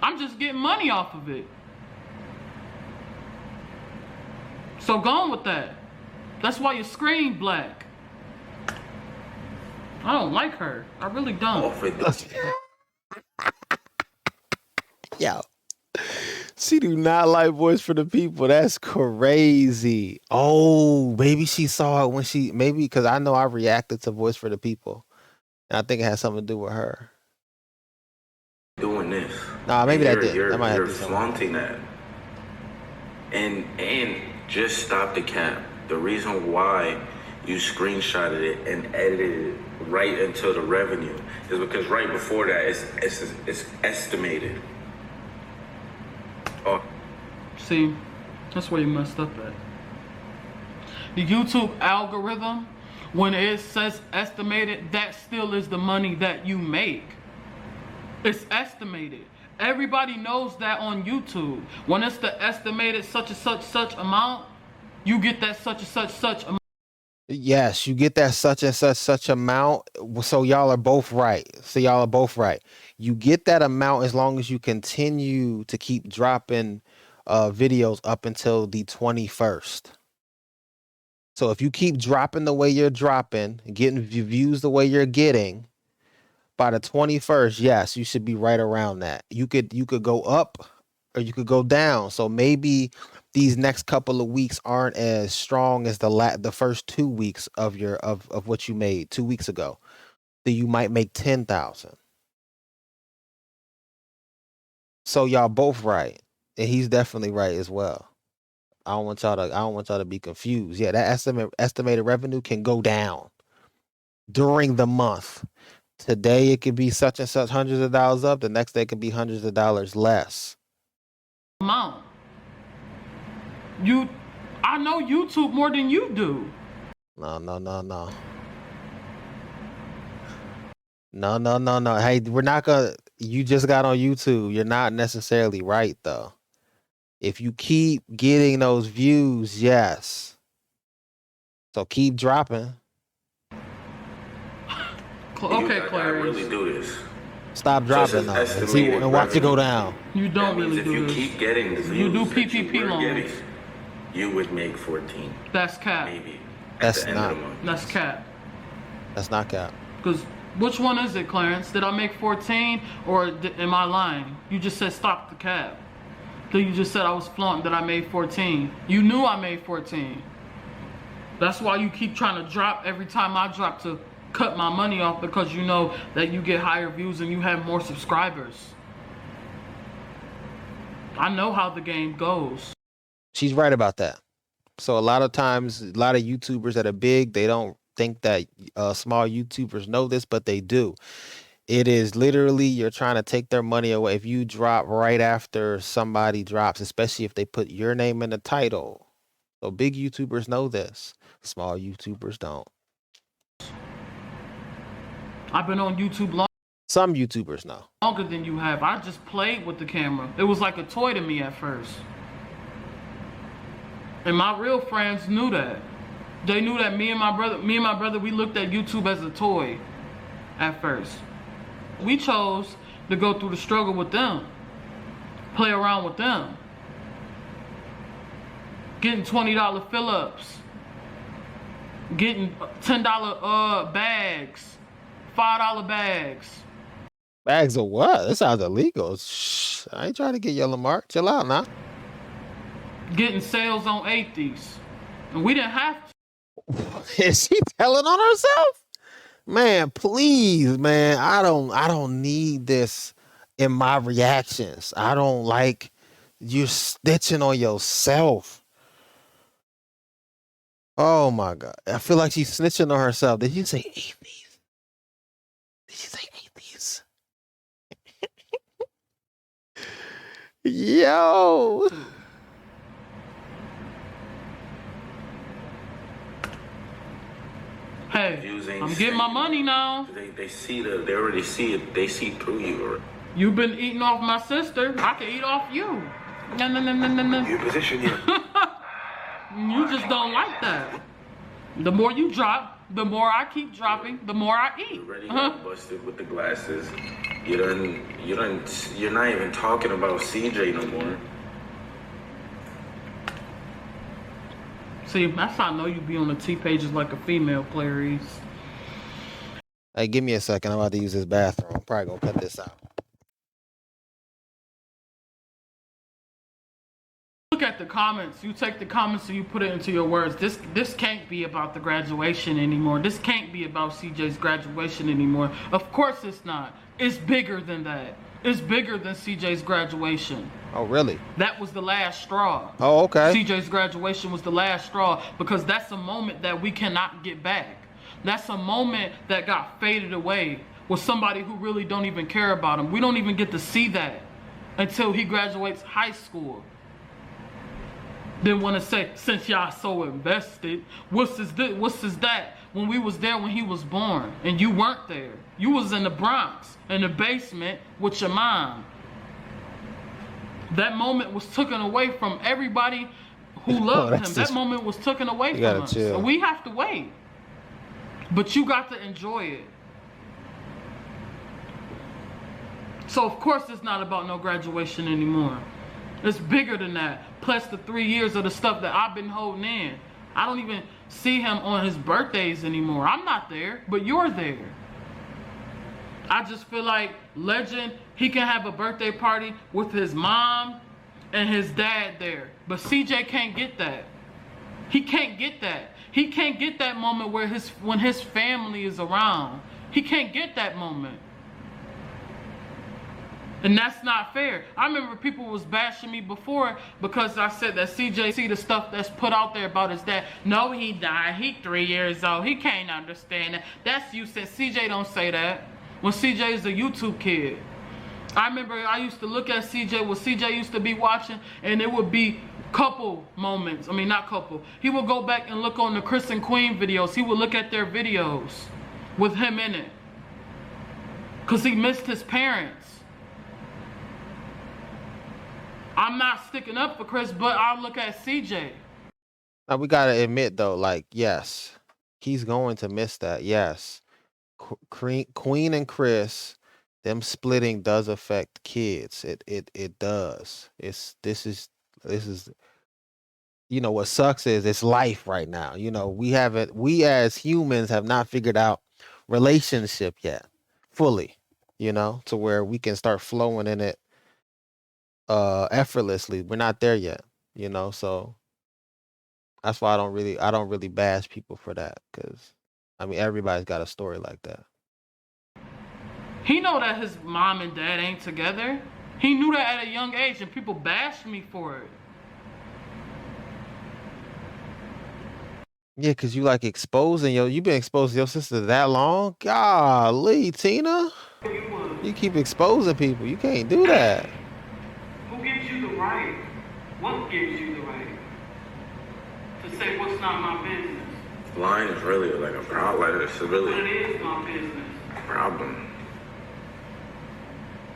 I'm just getting money off of it. So go on with that. That's why your screen black. I don't like her. I really don't. Yo. She do not like voice for the people. That's crazy. Oh, maybe she saw it when maybe because I know I reacted to voice for the people. And I think it has something to do with her. Doing this. Nah, maybe that did. You're That might have to flaunting that. And just stop the cap. The reason why you screenshotted it and edited it right into the revenue is because right before that it's estimated. Oh. See, that's where you messed up at. The YouTube algorithm, when it says estimated, that still is the money that you make. It's estimated. Everybody knows that on YouTube. When it's the estimated such and such amount, you get that such and such amount. Yes, you get that such and such amount. So y'all are both right. You get that amount as long as you continue to keep dropping videos up until the 21st. So if you keep dropping the way you're dropping, getting views the way you're getting, by the 21st, yes, you should be right around that. You could go up or you could go down. So maybe these next couple of weeks aren't as strong as the first 2 weeks of what you made 2 weeks ago. Then you might make 10,000. So y'all both right, and he's definitely right as well. I don't want y'all to be confused. Yeah, that estimated revenue can go down during the month. Today it could be such and such hundreds of dollars up. The next day it could be hundreds of dollars less. Amount. I know YouTube more than you do. No. Hey, we're not gonna. You just got on YouTube. You're not necessarily right though. If you keep getting those views, yes. So keep dropping. Okay, Clarence. I really do this. Stop dropping though, and watch it go down. You don't really do this. If you keep getting the views you do PPP loans. You would make 14. That's cap. Maybe. That's not. That's cap. That's not cap. Because which one is it, Clarence? Did I make 14 or am I lying? You just said stop the cap. Then you just said I was flaunting that I made 14. You knew I made 14. That's why you keep trying to drop every time I drop to cut my money off, because you know that you get higher views and you have more subscribers. I know how the game goes. She's right about that. So a lot of times, a lot of YouTubers that are big, they don't think that small YouTubers know this, but they do. It is literally you're trying to take their money away. If you drop right after somebody drops, especially if they put your name in the title. So big YouTubers know this. Small YouTubers don't. I've been on YouTube long. Some YouTubers know. Longer than you have. I just played with the camera. It was like a toy to me at first. And my real friends knew that. They knew that me and my brother, we looked at YouTube as a toy at first. We chose to go through the struggle with them, play around with them, getting $20 fill-ups, getting $10 bags, $5 bags. Bags of what? That sounds illegal. Shh, I ain't trying to get Yellow Mark. Chill out now. Getting sales on atheists. And we didn't have to. Is she telling on herself? Man, please, man. I don't need this in my reactions. I don't like you snitching on yourself. Oh my God. I feel like she's snitching on herself. Did you say atheist? Did you say atheist? Yo. Hey, I'm getting my money now. They already see it. They see through you. You've been eating off my sister. I can eat off you. No. Your position here. You just don't like that. The more you drop, the more I keep dropping, the more I eat. You already got busted with the glasses. You're not even talking about CJ no more. See, that's how I know you be on the T pages like a female, Clarice. Hey, give me a second. I'm about to use this bathroom. I'm probably gonna cut this out. Look at the comments. You take the comments and you put it into your words. This can't be about the graduation anymore. This can't be about CJ's graduation anymore. Of course it's not. It's bigger than that. It's bigger than CJ's graduation. Oh, really? That was the last straw. Oh, okay. CJ's graduation was the last straw because that's a moment that we cannot get back. That's a moment that got faded away with somebody who really don't even care about him. We don't even get to see that until he graduates high school. Then want to say, since y'all so invested, what's this that? When we was there when he was born and you weren't there. You was in the Bronx, in the basement with your mom. That moment was taken away from everybody who loved him. That moment was taken away from us. So we have to wait. But you got to enjoy it. So of course it's not about no graduation anymore. It's bigger than that. Plus the 3 years of the stuff that I've been holding in. I don't even see him on his birthdays anymore. I'm not there, but you're there. I just feel like Legend, he can have a birthday party with his mom and his dad there. But CJ can't get that. He can't get that. He can't get that moment where when his family is around. He can't get that moment. And that's not fair. I remember people was bashing me before because I said that CJ see the stuff that's put out there about his dad. No, he died. He 3 years old. He can't understand that. That's you said. CJ don't say that. When CJ is a YouTube kid. I remember I used to look at CJ, what CJ used to be watching, and it would be couple moments. I mean, not couple. He would go back and look on the Chris and Queen videos. He would look at their videos with him in it. Because he missed his parents. I'm not sticking up for Chris, but I'll look at CJ. Now, we got to admit, though, like, yes, he's going to miss that. Yes. Queen and Chris, them splitting does affect kids. It does. This is, you know, what sucks is it's life right now. You know, we as humans have not figured out relationship yet fully, you know, to where we can start flowing in it effortlessly. We're not there yet, you know, so that's why I don't really bash people for that, because I mean everybody's got a story like that. He know that his mom and dad ain't together. He knew that at a young age, and people bashed me for it. Yeah, because you like exposing you've been exposing your sister that long. Golly, Tina, you keep exposing people. You can't do that. Who gives you the right? What gives you the right to say what's not my business? Lying is really like a problem. It's really But it is my business. a problem.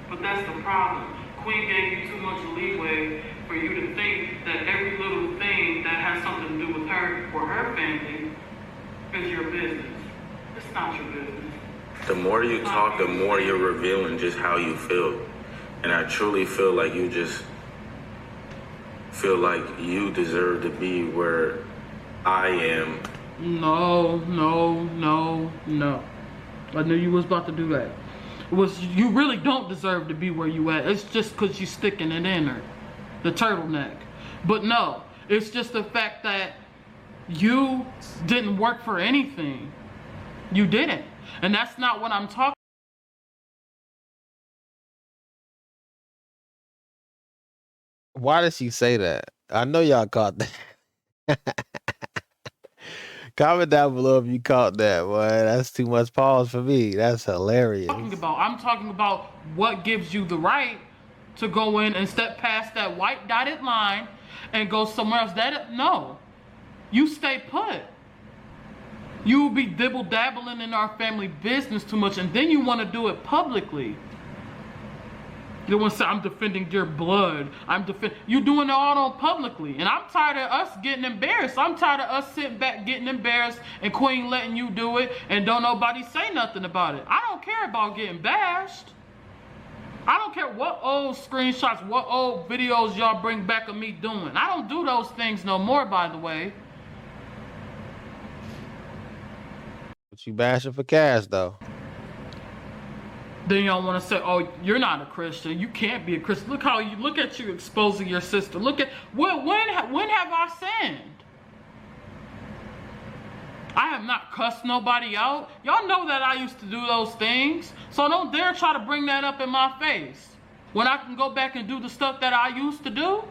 But that's the problem. Queen gave you too much leeway for you to think that every little thing that has for her family is your business. It's not your business. The more you talk, the more you're revealing just how you feel. And I truly feel like you just feel like you deserve to be where I am. No. I knew you was about to do that. You really don't deserve to be where you at. It's just because you sticking it in her, the turtleneck. But no, it's just the fact that you didn't work for anything. You didn't. And that's not what I'm talking. Why did she say that? I know y'all caught that. Comment down below if you caught that, boy. That's too much pause for me. That's hilarious. I'm talking about what gives you the right to go in and step past that white dotted line and go somewhere else. No, you stay put. You will be dibble-dabbling in our family business too much, and then you want to do it publicly. You want to say, I'm defending your blood. You're doing it all on publicly. And I'm tired of us getting embarrassed. I'm tired of us sitting back getting embarrassed and Queen letting you do it and don't nobody say nothing about it. I don't care about getting bashed. I don't care what old screenshots, what old videos y'all bring back of me doing. I don't do those things no more, by the way. But you bashing for cash, though. Then y'all want to say, oh, you're not a Christian. You can't be a Christian. Look at you exposing your sister. Look at, when have I sinned? I have not cussed nobody out. Y'all know that I used to do those things. So don't dare try to bring that up in my face. When I can go back and do the stuff that I used to do.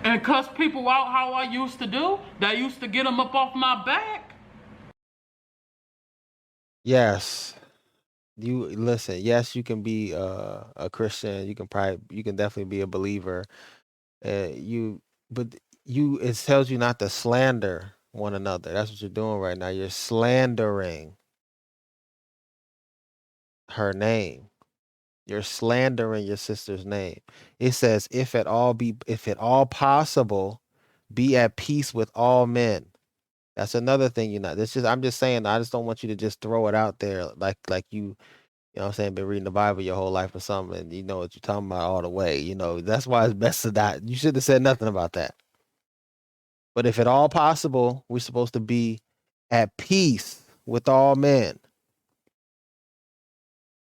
And cuss people out how I used to do. That used to get them up off my back. Yes. You listen, yes, you can be a Christian. You can definitely be a believer. But it tells you not to slander one another. That's what you're doing right now. You're slandering her name. You're slandering your sister's name. It says, if at all possible, be at peace with all men. That's another thing I'm just saying, I just don't want you to just throw it out there like you know what I'm saying, been reading the Bible your whole life or something, and you know what you're talking about all the way. You know, that's why it's best to not. You should have said nothing about that. But if at all possible, we're supposed to be at peace with all men.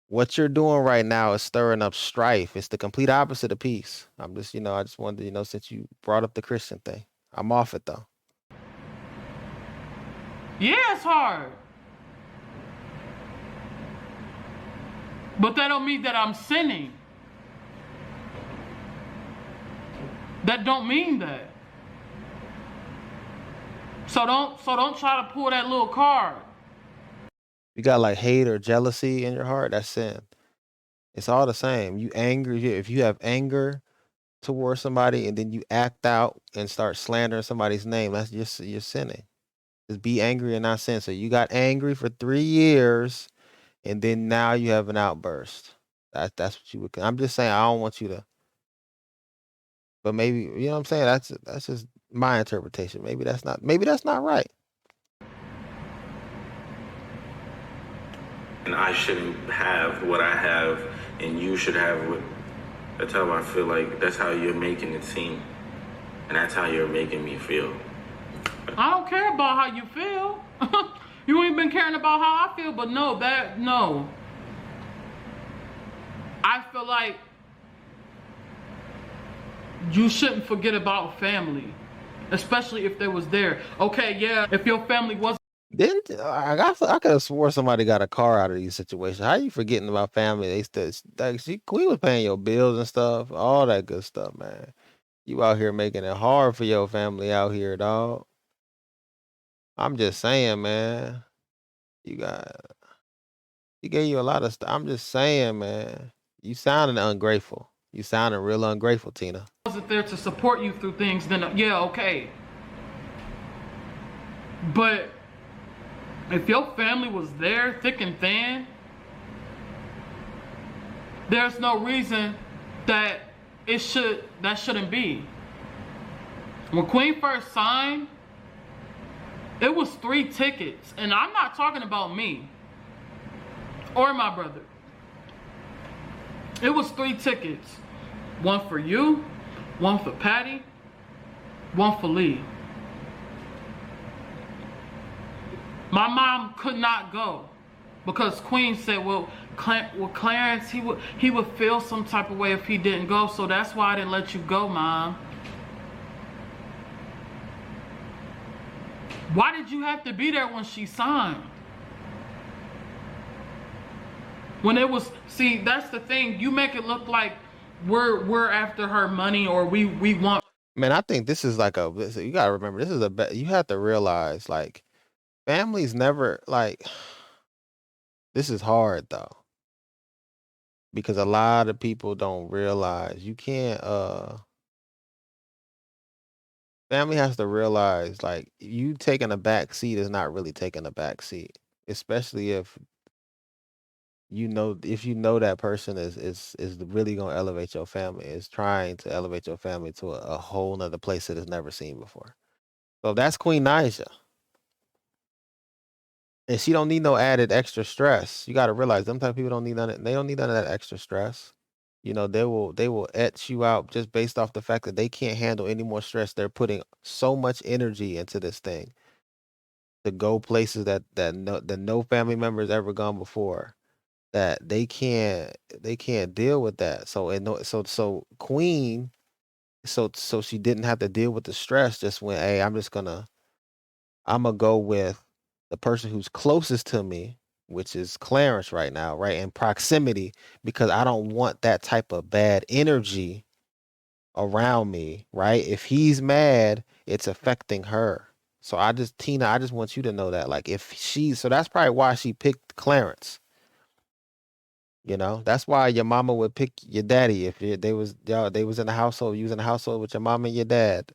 What you're doing right now is stirring up strife. It's the complete opposite of peace. I just wanted to, since you brought up the Christian thing. I'm off it, though. Yeah, it's hard. But that don't mean that I'm sinning. That don't mean that. So don't try to pull that little card. You got like hate or jealousy in your heart, that's sin. It's all the same. You angry. If you have anger towards somebody and then you act out and start slandering somebody's name, that's just, you're sinning. Just be angry and not sin. So you got angry for 3 years and then now you have an outburst. That's what you would. I'm just saying, I don't want you to. But maybe, you know what I'm saying? That's just my interpretation. Maybe that's not right. And I shouldn't have what I have, and you should have what. That's how I feel like. That's how you're making it seem, and that's how you're making me feel. I don't care about how you feel. You ain't been caring about how I feel, but no. I feel like you shouldn't forget about family, especially if they was there. Okay, yeah, if your family wasn't. I could have swore somebody got a car out of these situations. How you forgetting about family? They still, Queen was paying your bills and stuff, all that good stuff, man. You out here making it hard for your family out here, dog. I'm just saying, man. He gave you a lot of stuff. I'm just saying, man. You sounding ungrateful. You sounding real ungrateful, Tina. Wasn't there to support you through things, then yeah, okay. But if your family was there, thick and thin, there's no reason that shouldn't be. When Queen first signed It was 3 tickets. And I'm not talking about me or my brother. It was 3 tickets. 1 for you, 1 for Patty, 1 for Lee. My mom could not go because Queen said, well, Clarence, he would feel some type of way if he didn't go, so that's why I didn't let you go, Mom. Why did you have to be there when she signed? When it was, see, that's the thing. You make it look like we're after her money or we want. Man, I think this is like you gotta remember, this is you have to realize, like, families never, like, this is hard though. Because a lot of people don't realize you can't, family has to realize, like, you taking a back seat is not really taking a back seat. Especially if you know that person is really gonna elevate your family, is trying to elevate your family to a whole nother place that it's never seen before. So that's Queen Naija. And she don't need no added extra stress. You gotta realize them type of people don't need they don't need none of that extra stress. You know, they will etch you out just based off the fact that they can't handle any more stress. They're putting so much energy into this thing to go places that no family members ever gone before, that they can't deal with that. So Queen, so she didn't have to deal with the stress. Just went, hey, I'm gonna go with the person who's closest to me, which is Clarence right now, right, in proximity, because I don't want that type of bad energy around me, right? If he's mad, it's affecting her. So Tina, I just want you to know that, like, so that's probably why she picked Clarence. You know, that's why your mama would pick your daddy if they was in the household, you was in the household with your mom and your dad.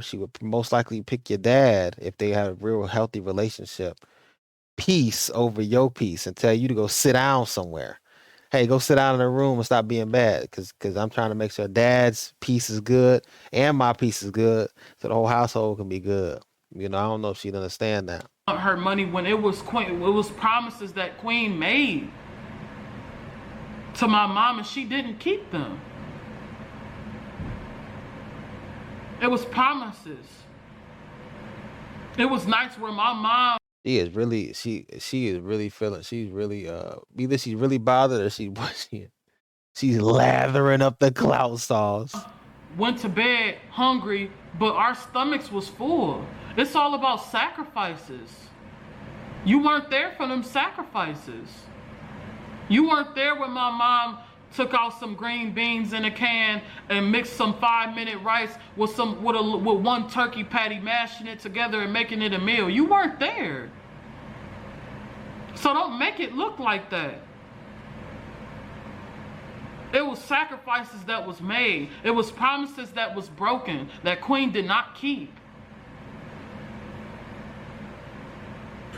She would most likely pick your dad if they had a real healthy relationship. Peace over your peace, and tell you to go sit down somewhere. Hey, go sit down in a room and stop being bad, because I'm trying to make sure dad's peace is good and my peace is good, so the whole household can be good. You know, I don't know if she'd understand that. Her money when it was promises that Queen made to my mom and she didn't keep them. It was promises. It was nights where my mom, she is really feeling, she's really either she's really bothered or she's lathering up the clout sauce. Went to bed hungry, but our stomachs was full. It's all about sacrifices. You weren't there for them sacrifices. You weren't there when my mom took out some green beans in a can and mixed some 5-minute rice with one turkey patty, mashing it together and making it a meal. You weren't there. So don't make it look like that. It was sacrifices that was made. It was promises that was broken, that Queen did not keep.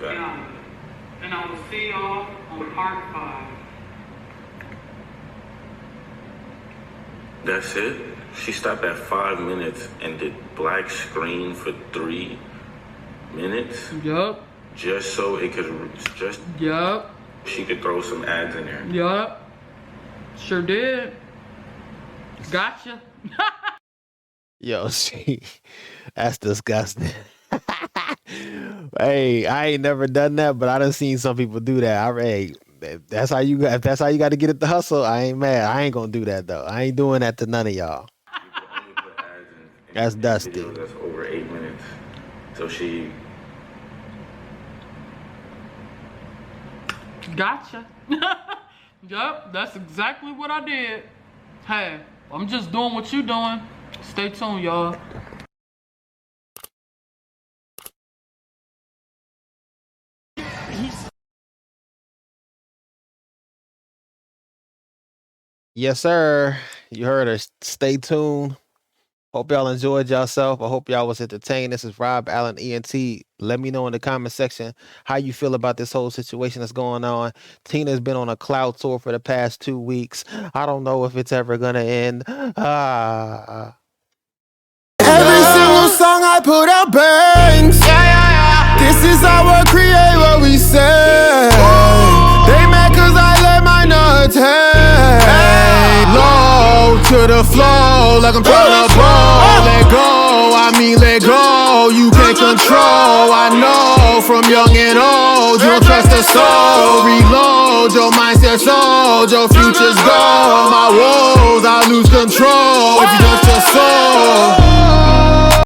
Right. And I will see y'all on part 5. That's it? She stopped at 5 minutes and did black screen for 3 minutes? Yup. Just so it could, Yup. she could throw some ads in there. Yup. Sure did. Gotcha. Yo, that's disgusting. Hey, I ain't never done that, but I done seen some people do that. If that's how you got to get it to hustle, I ain't mad. I ain't gonna do that though. I ain't doing that to none of y'all. Only put ads in That's dusty. videos that's over 8 minutes. So she Gotcha. Yup, that's exactly what I did. Hey, I'm just doing what you doing. Stay tuned, y'all. Yes, sir. You heard her. Stay tuned. Hope y'all enjoyed yourself. I hope y'all was entertained. This is Rob, Allen ENT. Let me know in the comment section how you feel about this whole situation that's going on. Tina's been on a cloud tour for the past 2 weeks. I don't know if it's ever gonna end. Every single song I put out bangs. like I'm tryna ball. Let go, I mean let go. You can't control, I know. From young and old, you don't trust the soul. Reload, your mindset's old, your future's gone. My woes, I lose control if you trust your soul.